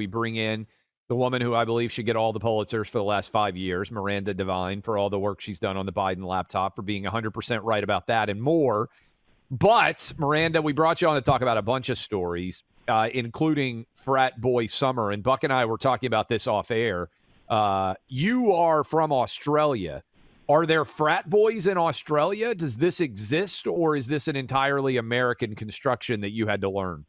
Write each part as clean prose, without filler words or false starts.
bring in the woman who I believe should get all the Pulitzers for the last 5 years, Miranda Devine, for all the work she's done on the Biden laptop, for being 100% right about that and more. But, Miranda, we brought you on to talk about a bunch of stories, including Frat Boy Summer. And Buck and I were talking about this off air. You are from Australia. Are there frat boys in Australia? Does this exist, or is this an entirely American construction that you had to learn?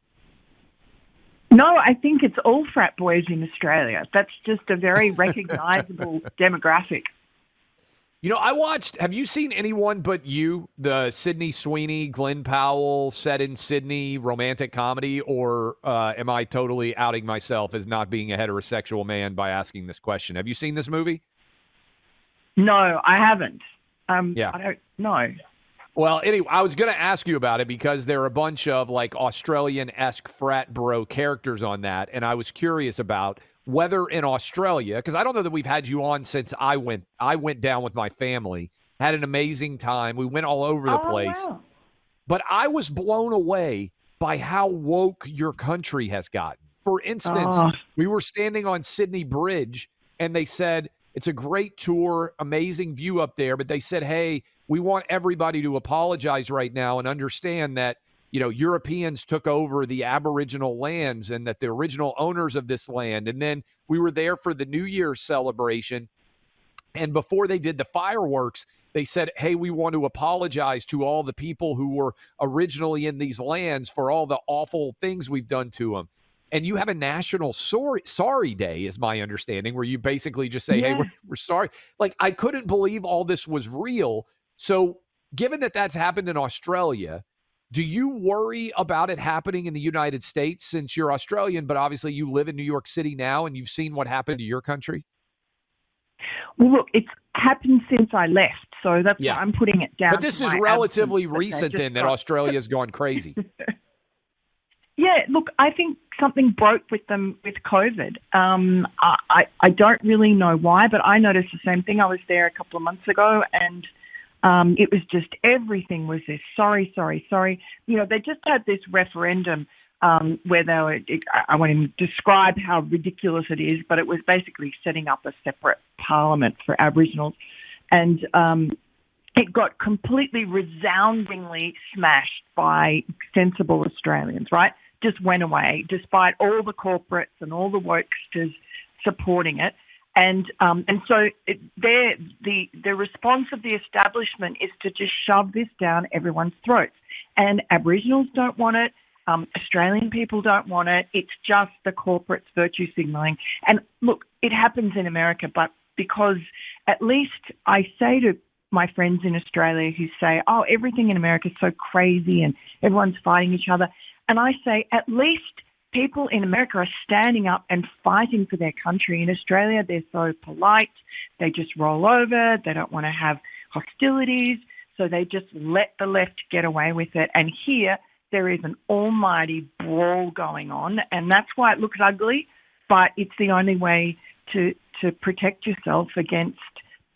No, I think it's all frat boys in Australia. That's just a very recognizable demographic. You know, have you seen Anyone But You, the Sydney Sweeney, Glenn Powell, set in Sydney romantic comedy, or am I totally outing myself as not being a heterosexual man by asking this question? Have you seen this movie? No, I haven't. Yeah. I don't know. Well, anyway, I was going to ask you about it because there are a bunch of like Australian-esque frat bro characters on that, and I was curious about whether in Australia, because I don't know that we've had you on since I went down with my family, had an amazing time. We went all over the place. Wow. But I was blown away by how woke your country has gotten. For instance, we were standing on Sydney Bridge, and they said, it's a great tour, amazing view up there, but they said, hey, we want everybody to apologize right now and understand that, you know, Europeans took over the Aboriginal lands and that the original owners of this land. And then we were there for the New Year's celebration. And before they did the fireworks, they said, hey, we want to apologize to all the people who were originally in these lands for all the awful things we've done to them. And you have a national sorry day, is my understanding, where you basically just say, hey, we're sorry. Like, I couldn't believe all this was real. So given that that's happened in Australia, do you worry about it happening in the United States, since you're Australian, but obviously you live in New York City now and you've seen what happened to your country? Well, look, it's happened since I left, so that's why I'm putting it down. But this is relatively recent then that Australia's gone crazy. Yeah, look, I think something broke with them with COVID. I don't really know why, but I noticed the same thing. I was there a couple of months ago, and it was just everything was this sorry. You know, they just had this referendum where they were, I won't even describe how ridiculous it is, but it was basically setting up a separate parliament for Aboriginals. And it got completely resoundingly smashed by sensible Australians, right? Just went away, despite all the corporates and all the wokesters supporting it. And so the response of the establishment is to just shove this down everyone's throats. And Aboriginals don't want it. Australian people don't want it. It's just the corporates virtue signaling. And look, it happens in America, but because at least I say to my friends in Australia who say, oh, everything in America is so crazy and everyone's fighting each other. And I say, at least people in America are standing up and fighting for their country. In Australia, they're so polite. They just roll over. They don't want to have hostilities. So they just let the left get away with it. And here, there is an almighty brawl going on. And that's why it looks ugly, but it's the only way to protect yourself against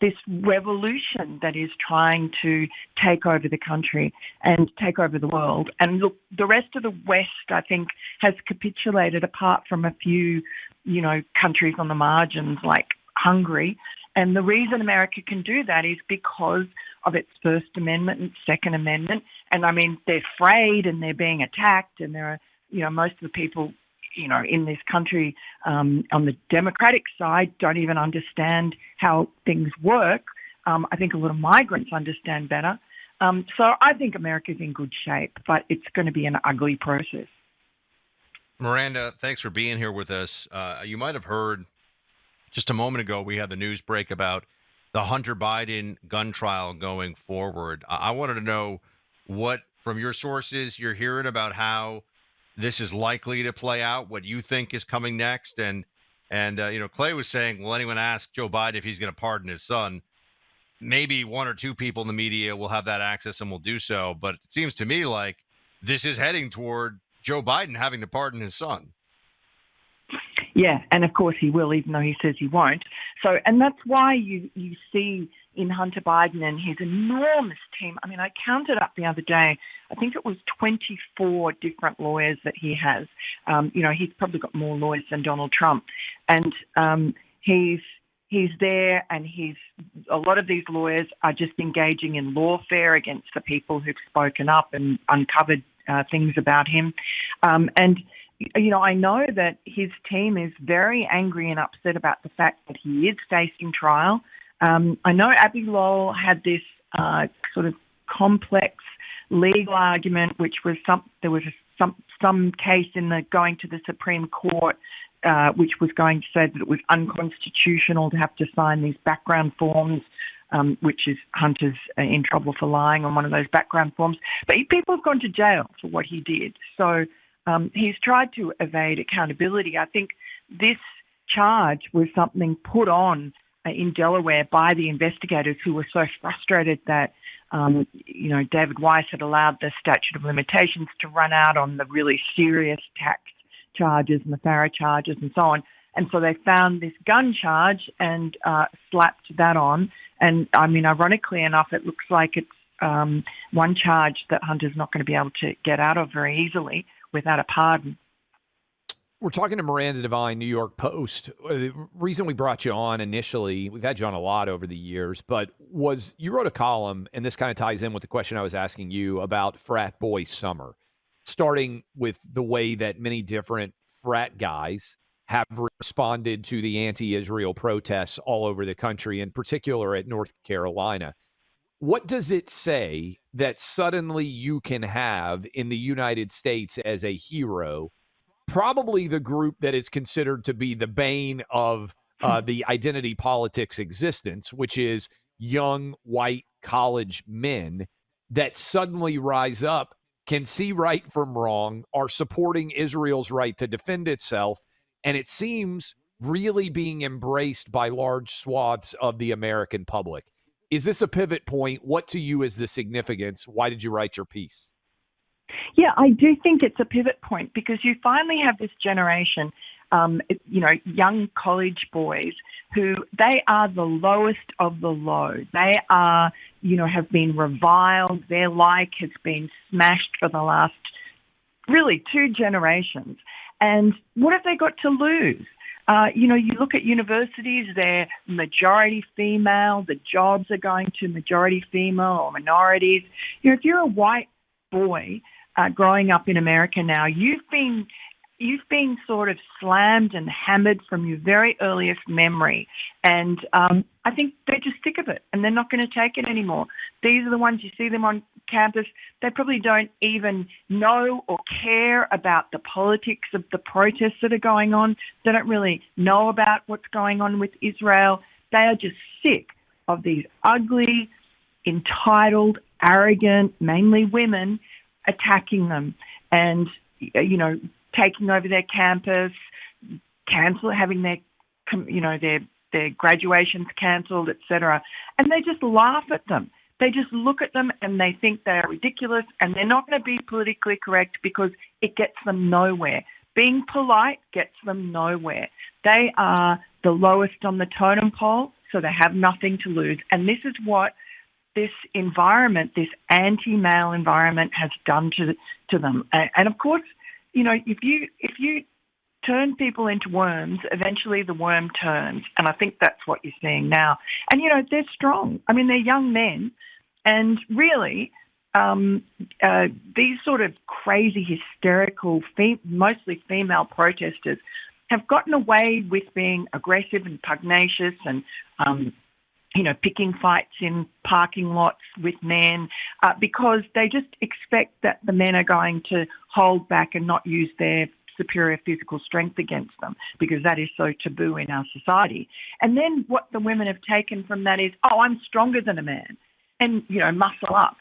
this revolution that is trying to take over the country and take over the world. And look, the rest of the West, I think, has capitulated apart from a few, you know, countries on the margins like Hungary. And the reason America can do that is because of its First Amendment and Second Amendment. And I mean, they're afraid and they're being attacked, and there are, you know, most of the people, you know, in this country on the Democratic side don't even understand how things work. I think a lot of migrants understand better. So I think America's in good shape, but it's going to be an ugly process. Miranda, thanks for being here with us. You might have heard just a moment ago, we had the news break about the Hunter Biden gun trial going forward. I wanted to know what, from your sources, you're hearing about how this is likely to play out, what you think is coming next. And you know, Clay was saying, will anyone ask Joe Biden if he's going to pardon his son? Maybe one or two people in the media will have that access and will do so. But it seems to me like this is heading toward Joe Biden having to pardon his son. Yeah, and of course he will, even though he says he won't. And that's why you see in Hunter Biden and his enormous team. I mean, I counted up the other day. I think it was 24 different lawyers that he has. He's probably got more lawyers than Donald Trump, and he's there, and a lot of these lawyers are just engaging in lawfare against the people who've spoken up and uncovered things about him, and. I know that his team is very angry and upset about the fact that he is facing trial. I know Abby Lowell had this sort of complex legal argument, which was there was some case going to the Supreme Court, which was going to say that it was unconstitutional to have to sign these background forms, which is Hunter's in trouble for lying on one of those background forms. But people have gone to jail for what he did. So he's tried to evade accountability. I think this charge was something put on in Delaware by the investigators who were so frustrated that, David Weiss had allowed the statute of limitations to run out on the really serious tax charges and the FARA charges and so on. And so they found this gun charge and slapped that on. And, I mean, ironically enough, it looks like it's one charge that Hunter's not going to be able to get out of very easily without a pardon. We're talking to Miranda Devine, New York Post. The reason we brought you on initially, we've had you on a lot over the years, but was you wrote a column, and this kind of ties in with the question I was asking you about Frat Boy Summer, starting with the way that many different frat guys have responded to the anti-Israel protests all over the country, in particular at North Carolina. What does it say that suddenly you can have in the United States as a hero, probably the group that is considered to be the bane of the identity politics existence, which is young white college men that suddenly rise up, can see right from wrong, are supporting Israel's right to defend itself, and it seems really being embraced by large swaths of the American public. Is this a pivot point? What to you is the significance? Why did you write your piece? Yeah, I do think it's a pivot point because you finally have this generation, young college boys who they are the lowest of the low. They are, have been reviled. Their like has been smashed for the last really 2 generations. And what have they got to lose? You look at universities, they're majority female, the jobs are going to majority female or minorities. If you're a white boy growing up in America now, you've been sort of slammed and hammered from your very earliest memory. And I think they're just sick of it and they're not going to take it anymore. These are the ones you see them on campus. They probably don't even know or care about the politics of the protests that are going on. They don't really know about what's going on with Israel. They are just sick of these ugly, entitled, arrogant, mainly women attacking them and, taking over their campus, having their graduations cancelled, etc. And they just laugh at them. They just look at them and they think they are ridiculous and they're not going to be politically correct because it gets them nowhere. Being polite gets them nowhere. They are the lowest on the totem pole, so they have nothing to lose. And this is what this environment, this anti-male environment has done to them. And of course, if you turn people into worms, eventually the worm turns. And I think that's what you're seeing now. And, they're strong. I mean, they're young men. And really, these sort of crazy, hysterical, mostly female protesters have gotten away with being aggressive and pugnacious and, picking fights in parking lots with men because they just expect that the men are going to hold back and not use their superior physical strength against them because that is so taboo in our society. And then what the women have taken from that is, I'm stronger than a man and, muscle up.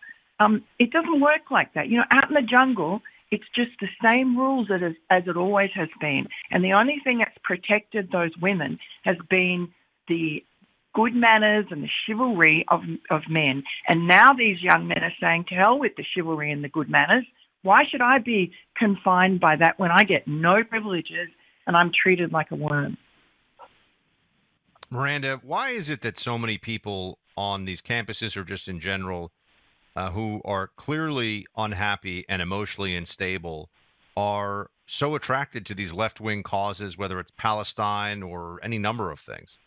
It doesn't work like that. Out in the jungle, it's just the same rules as it always has been. And the only thing that's protected those women has been the good manners and the chivalry of men. And now these young men are saying, to hell with the chivalry and the good manners. Why should I be confined by that when I get no privileges and I'm treated like a worm? Miranda, why is it that so many people on these campuses or just in general who are clearly unhappy and emotionally unstable are so attracted to these left wing causes, whether it's Palestine or any number of things?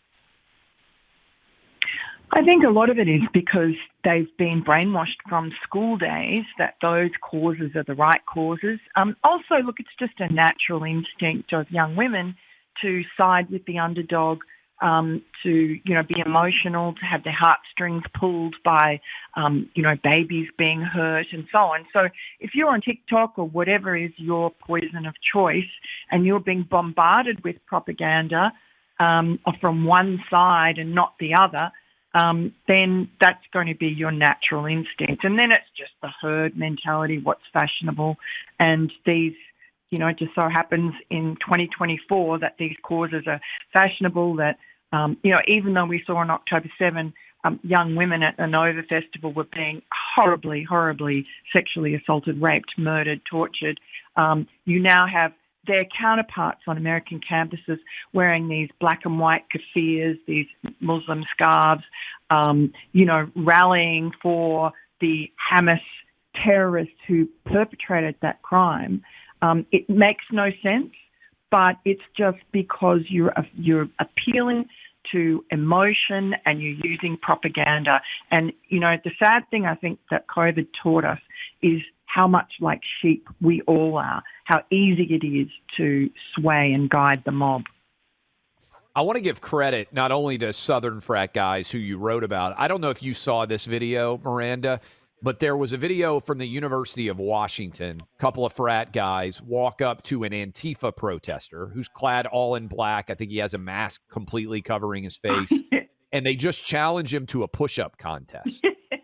I think a lot of it is because they've been brainwashed from school days that those causes are the right causes. Also, look, it's just a natural instinct of young women to side with the underdog, to be emotional, to have their heartstrings pulled by babies being hurt and so on. So if you're on TikTok or whatever is your poison of choice, and you're being bombarded with propaganda from one side and not the other, then that's going to be your natural instinct. And then it's just the herd mentality, what's fashionable. And these, it just so happens in 2024 that these causes are fashionable, that, even though we saw on October 7, young women at the Nova Festival were being horribly, horribly sexually assaulted, raped, murdered, tortured. You now have their counterparts on American campuses wearing these black and white kaffirs, these Muslim scarves, rallying for the Hamas terrorists who perpetrated that crime. It makes no sense, but it's just because you're appealing to emotion and you're using propaganda. And, the sad thing I think that COVID taught us is how much like sheep we all are, how easy it is to sway and guide the mob. I want to give credit not only to Southern frat guys who you wrote about. I don't know if you saw this video, Miranda, but there was a video from the University of Washington. A couple of frat guys walk up to an Antifa protester who's clad all in black. I think he has a mask completely covering his face. And they just challenge him to a push-up contest.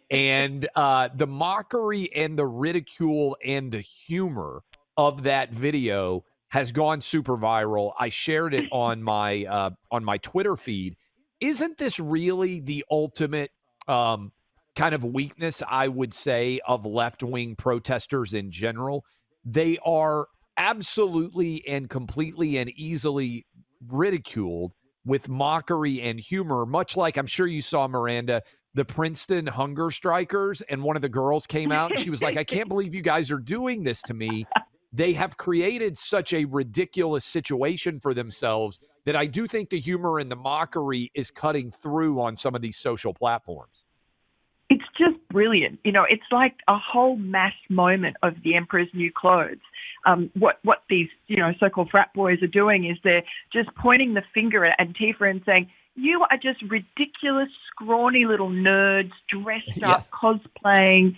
And the mockery and the ridicule and the humor of that video has gone super viral. I shared it on my Twitter feed. Isn't this really the ultimate kind of weakness, I would say, of left-wing protesters in general? They are absolutely and completely and easily ridiculed with mockery and humor, much like I'm sure you saw, Miranda, the Princeton hunger strikers, and one of the girls came out and she was like, I can't believe you guys are doing this to me. They have created such a ridiculous situation for themselves that I do think the humor and the mockery is cutting through on some of these social platforms. It's just brilliant. It's like a whole mass moment of the Emperor's New Clothes. What these, so-called frat boys are doing is they're just pointing the finger at Antifa and saying, you are just ridiculous, scrawny little nerds dressed up, cosplaying,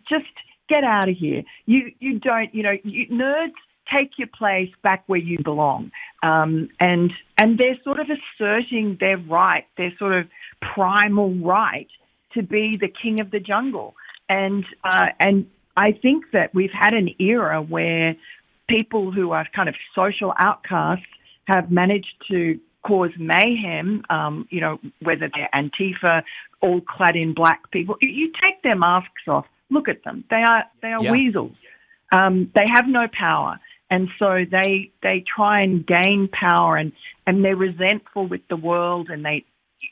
just get out of here. You don't, nerds, take your place back where you belong. And they're sort of asserting their right, their sort of primal right to be the king of the jungle. And I think that we've had an era where people who are kind of social outcasts have managed to cause mayhem, whether they're Antifa, all clad in black people. You take their masks off, look at them. They are weasels. They have no power. And so they try and gain power, and they're resentful with the world. And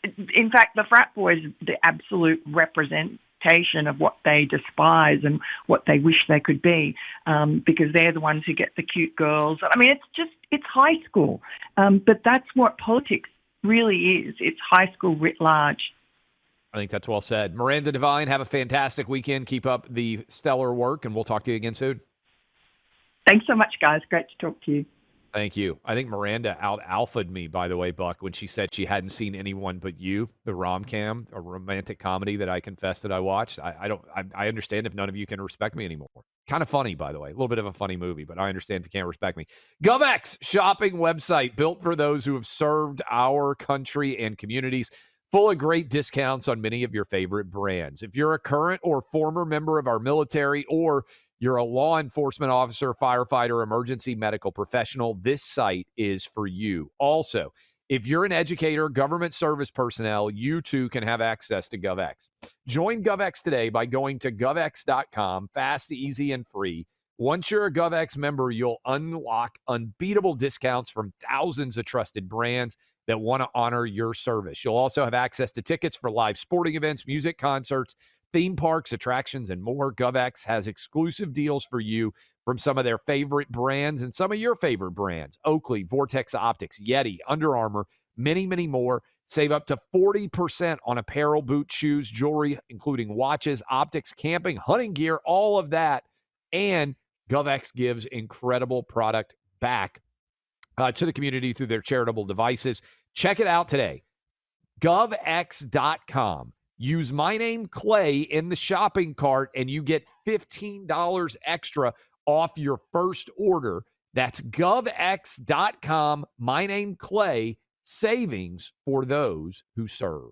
in fact, the frat boys are the absolute representation of what they despise and what they wish they could be, because they're the ones who get the cute girls. I mean, it's high school, but that's what politics really is. It's high school writ large. I think that's well said. Miranda Devine, have a fantastic weekend. Keep up the stellar work, and we'll talk to you again soon. Thanks so much, guys. Great to talk to you. Thank you. I think Miranda out-alphaed me, by the way, Buck, when she said she hadn't seen Anyone But You, the rom-com, a romantic comedy that I confessed that I watched. I understand if none of you can respect me anymore. Kind of funny, by the way. A little bit of a funny movie, but I understand if you can't respect me. GovX, shopping website built for those who have served our country and communities, full of great discounts on many of your favorite brands. If you're a current or former member of our military, or you're a law enforcement officer, firefighter, emergency medical professional, this site is for you. Also, if you're an educator, government service personnel, you too can have access to GovX. Join GovX today by going to govx.com, fast, easy, and free. Once you're a GovX member, you'll unlock unbeatable discounts from thousands of trusted brands that want to honor your service. You'll also have access to tickets for live sporting events, music concerts, theme parks, attractions, and more. GovX has exclusive deals for you from some of their favorite brands and some of your favorite brands: Oakley, Vortex Optics, Yeti, Under Armour, many, many more. Save up to 40% on apparel, boots, shoes, jewelry, including watches, optics, camping, hunting gear, all of that. And GovX gives incredible product back to the community through their charitable devices. Check it out today. GovX.com. Use my name, Clay, in the shopping cart, and you get $15 extra off your first order. That's GovX.com. My name, Clay. Savings for those who serve.